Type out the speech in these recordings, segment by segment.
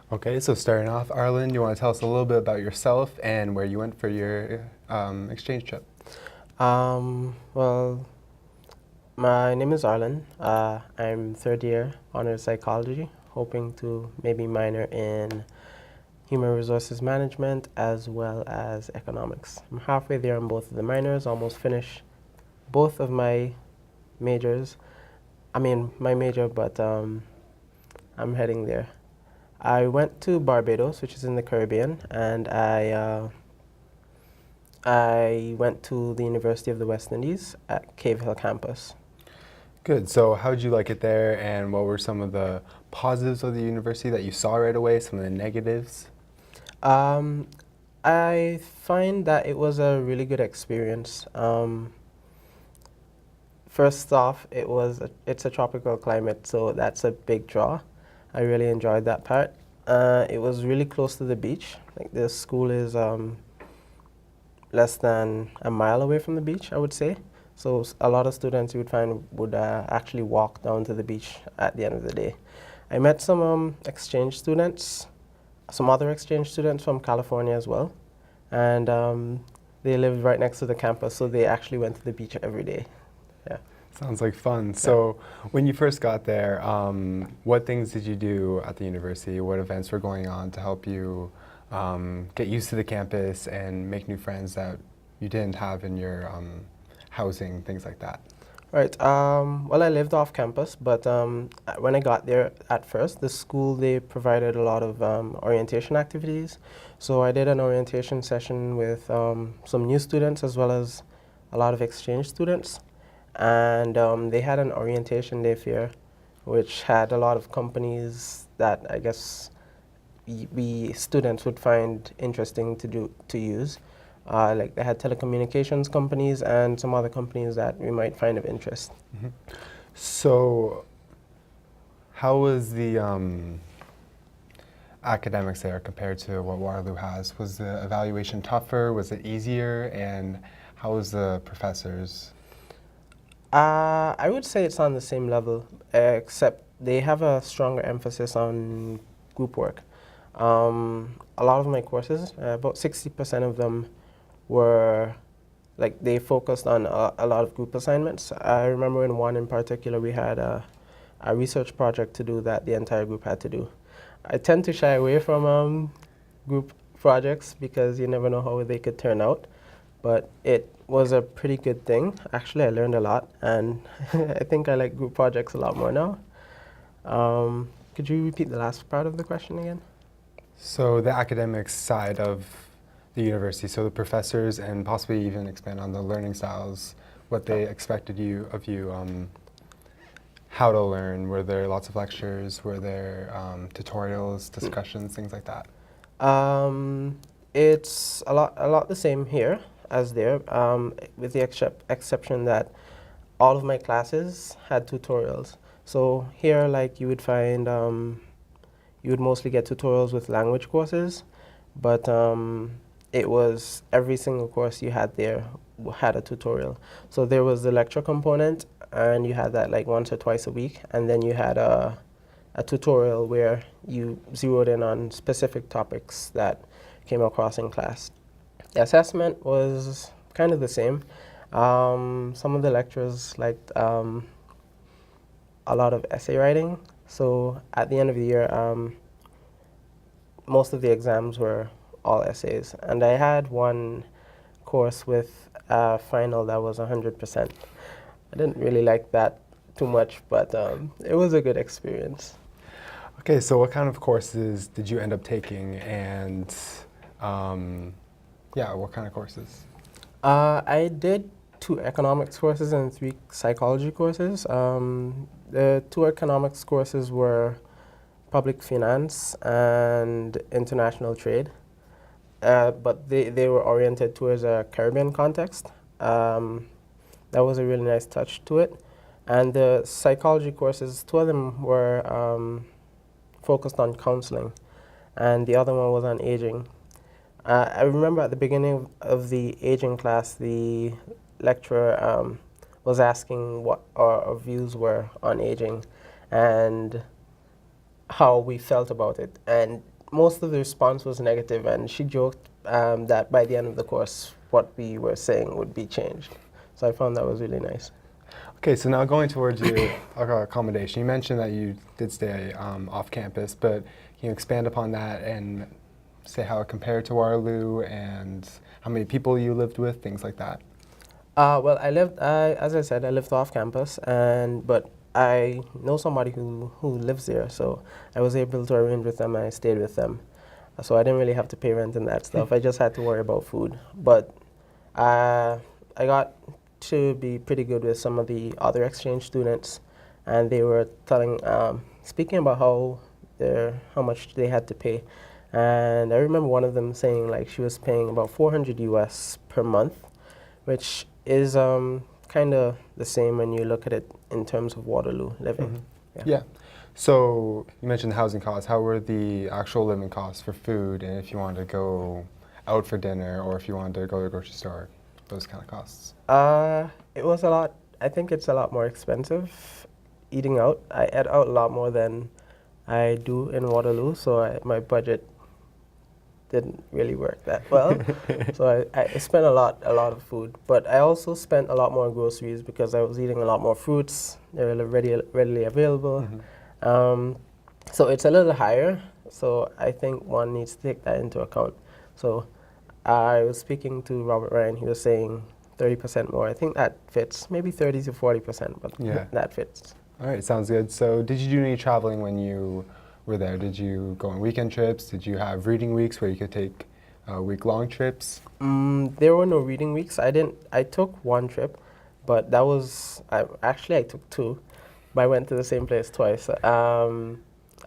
Okay, so starting off, Arlen, you want to tell us a little bit about yourself and where you went for your exchange trip? Well, my name is Arlen. I'm third year honors psychology, hoping to maybe minor in human resources management as well as economics. I'm halfway there on both of the minors, almost finished both of my majors. I mean, my major, but I'm heading there. I went to Barbados, which is in the Caribbean, and I went to the University of the West Indies at Cave Hill campus. Good. So, how did you like it there, and what were some of the positives of the university that you saw right away? Some of the negatives? Um, I find that it was a really good experience. First off, it's a tropical climate, so that's a big draw. I really enjoyed that part. It was really close to the beach. Like the school is less than a mile away from the beach, I would say. So a lot of students you would find would actually walk down to the beach at the end of the day. I met some exchange students, some other exchange students from California as well, and they lived right next to the campus, so they actually went to the beach every day. Yeah. Sounds like fun. Yeah. So, when you first got there, what things did you do at the university? What events were going on to help you get used to the campus and make new friends that you didn't have in your housing, things like that? Right. Well, I lived off campus, but when I got there at first, the school, they provided a lot of orientation activities. So I did an orientation session with some new students as well as a lot of exchange students. And they had an orientation day fair, which had a lot of companies that I guess we students would find interesting to use. Like they had telecommunications companies and some other companies that we might find of interest. Mhm. So, how was the academics there compared to what Waterloo has? Was the evaluation tougher? Was it easier? And how was the professors? I would say it's on the same level, except they have a stronger emphasis on group work. A lot of my courses, about 60% of them were like they focused on a lot of group assignments. I remember in one in particular, we had a research project to do that the entire group had to do. I tend to shy away from group projects because you never know how they could turn out, but it was a pretty good thing. Actually, I learned a lot, and I think I like group projects a lot more now. Could you repeat the last part of the question again? So, the academics side of the university, so the professors, and possibly even expand on the learning styles, what they expected of you, how to learn. Were there lots of lectures? Were there tutorials, discussions, things like that? It's a lot the same here as there, with the exception that all of my classes had tutorials. So here, like you would find, you would mostly get tutorials with language courses, but it was every single course you had there had a tutorial. So there was the lecture component, and you had that like once or twice a week, and then you had a tutorial where you zeroed in on specific topics that came across in class. The assessment was kind of the same. Some of the lecturers liked a lot of essay writing. So at the end of the year, most of the exams were all essays. And I had one course with a final that was 100%. I didn't really like that too much, but it was a good experience. Okay, so what kind of courses did you end up taking, and yeah, what kind of courses? I did 2 economics courses and 3 psychology courses. The 2 economics courses were public finance and international trade, but they were oriented towards a Caribbean context. That was a really nice touch to it. And the psychology courses, 2 of them were focused on counseling, and the other one was on aging. I remember at the beginning of the aging class, the lecturer was asking what our views were on aging and how we felt about it. And most of the response was negative, and she joked that by the end of the course, what we were saying would be changed. So I found that was really nice. Okay, so now going towards your accommodation, you mentioned that you did stay off campus, but can you expand upon that and say how it compared to Waterloo and how many people you lived with, things like that? Well, as I said, I lived off campus, but I know somebody who lives there, so I was able to arrange with them. And I stayed with them, so I didn't really have to pay rent and that stuff. I just had to worry about food. But I got to be pretty good with some of the other exchange students, and they were speaking about how much they had to pay. And I remember one of them saying like she was paying about 400 US per month, which is kind of the same when you look at it in terms of Waterloo living. Mm-hmm. Yeah. So you mentioned the housing costs. How were the actual living costs for food, and if you wanted to go out for dinner or if you wanted to go to the grocery store, those kind of costs? It was a lot. I think it's a lot more expensive eating out. I ate out a lot more than I do in Waterloo, so my budget didn't really work that well. So I spent a lot of food, but I also spent a lot more on groceries because I was eating a lot more fruits. They're readily available. Mm-hmm. So it's a little higher. So I think one needs to take that into account. So I was speaking to Robert Ryan. He was saying 30% more. I think that fits. Maybe 30 to 40%, but Yeah. that fits. All right, sounds good. So did you do any traveling when you were there? Did you go on weekend trips? Did you have reading weeks where you could take week-long trips? There were no reading weeks. I took one trip, but I took two, but I went to the same place twice.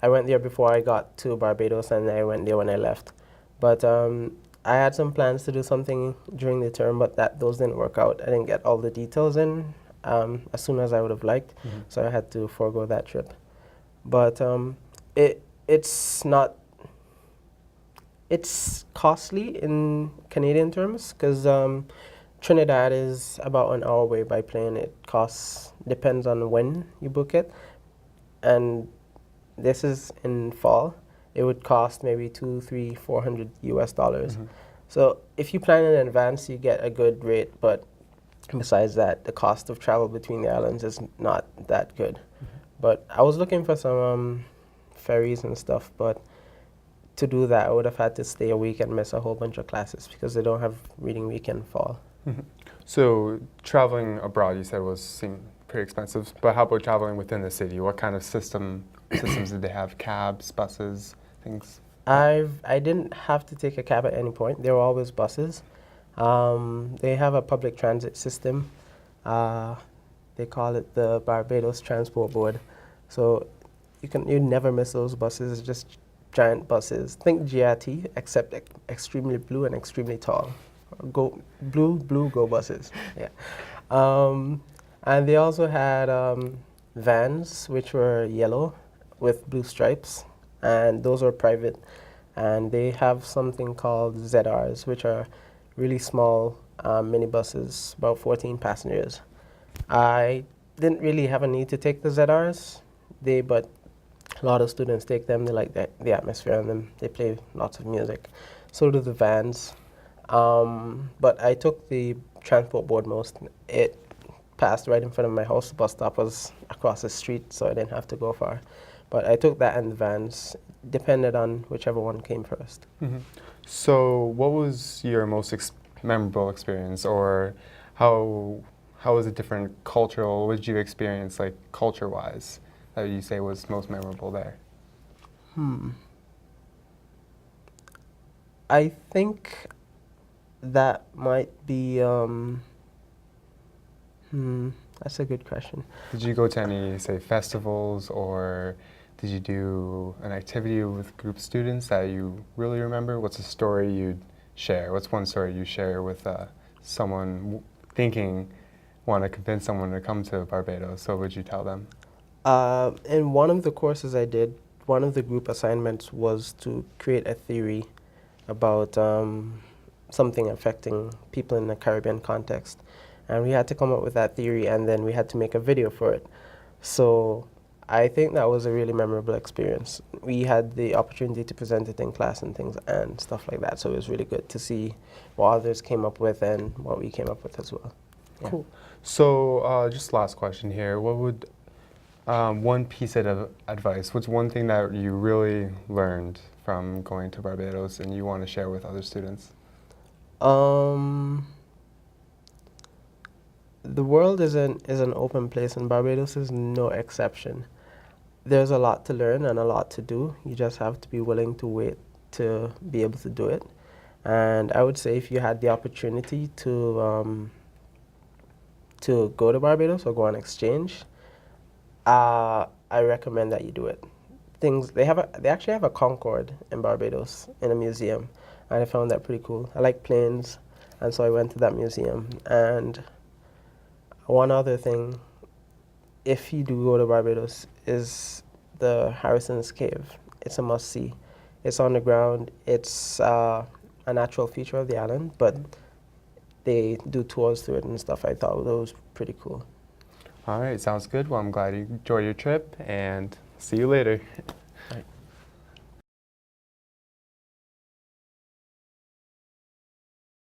I went there before I got to Barbados, and I went there when I left. But I had some plans to do something during the term, but those didn't work out. I didn't get all the details in as soon as I would have liked, so I had to forego that trip. But it's costly in Canadian terms because Trinidad is about an hour away by plane. It depends on when you book it, and this is in fall. It would cost maybe $200, $300, $400 US. So if you plan in advance, you get a good rate, but besides that, the cost of travel between the islands is not that good. But I was looking for some ferries and stuff, but to do that, I would have had to stay a week and miss a whole bunch of classes because they don't have reading week in fall. So traveling abroad, you said, seemed pretty expensive, but how about traveling within the city? What kind of systems did they have? Cabs, buses, things? I didn't have to take a cab at any point. There were always buses. They have a public transit system. They call it the Barbados Transport Board. So you never miss those buses. It's just giant buses. Think GRT, except extremely blue and extremely tall. Go buses. Yeah. And they also had vans, which were yellow with blue stripes, and those are private. And they have something called ZRs, which are really small minibuses, about 14 passengers. I didn't really have a need to take the ZRs, but a lot of students take them. They like the atmosphere in them. They play lots of music. So do the vans. But I took the transport board most. It passed right in front of my house. The bus stop was across the street, so I didn't have to go far. But I took that and the vans, depended on whichever one came first. So what was your most memorable experience, or how was it different cultural? What did you experience, like, culture-wise, that you say was most memorable there? I think that might be, that's a good question. Did you go to any, say, festivals, or did you do an activity with a group of students that you really remember? What's a story you'd share? What's one story you share with someone want to convince someone to come to Barbados? So what would you tell them? In one of the courses I did, one of the group assignments was to create a theory about something affecting people in the Caribbean context. And we had to come up with that theory, and then we had to make a video for it. So I think that was a really memorable experience. We had the opportunity to present it in class and things and stuff like that, so it was really good to see what others came up with and what we came up with as well. Yeah. Cool. So just last question here. What would one piece of advice, what's one thing that you really learned from going to Barbados and you want to share with other students? The world is an open place, and Barbados is no exception. There's a lot to learn and a lot to do. You just have to be willing to wait to be able to do it. And I would say if you had the opportunity to go to Barbados or go on exchange, I recommend that you do it. They actually have a Concorde in Barbados in a museum, and I found that pretty cool. I like planes, and so I went to that museum. And one other thing, if you do go to Barbados, is the Harrison's Cave. It's a must-see. It's on the ground. It's a natural feature of the island, but they do tours through it and stuff. I thought that was pretty cool. All right, sounds good. Well, I'm glad you enjoyed your trip, and see you later.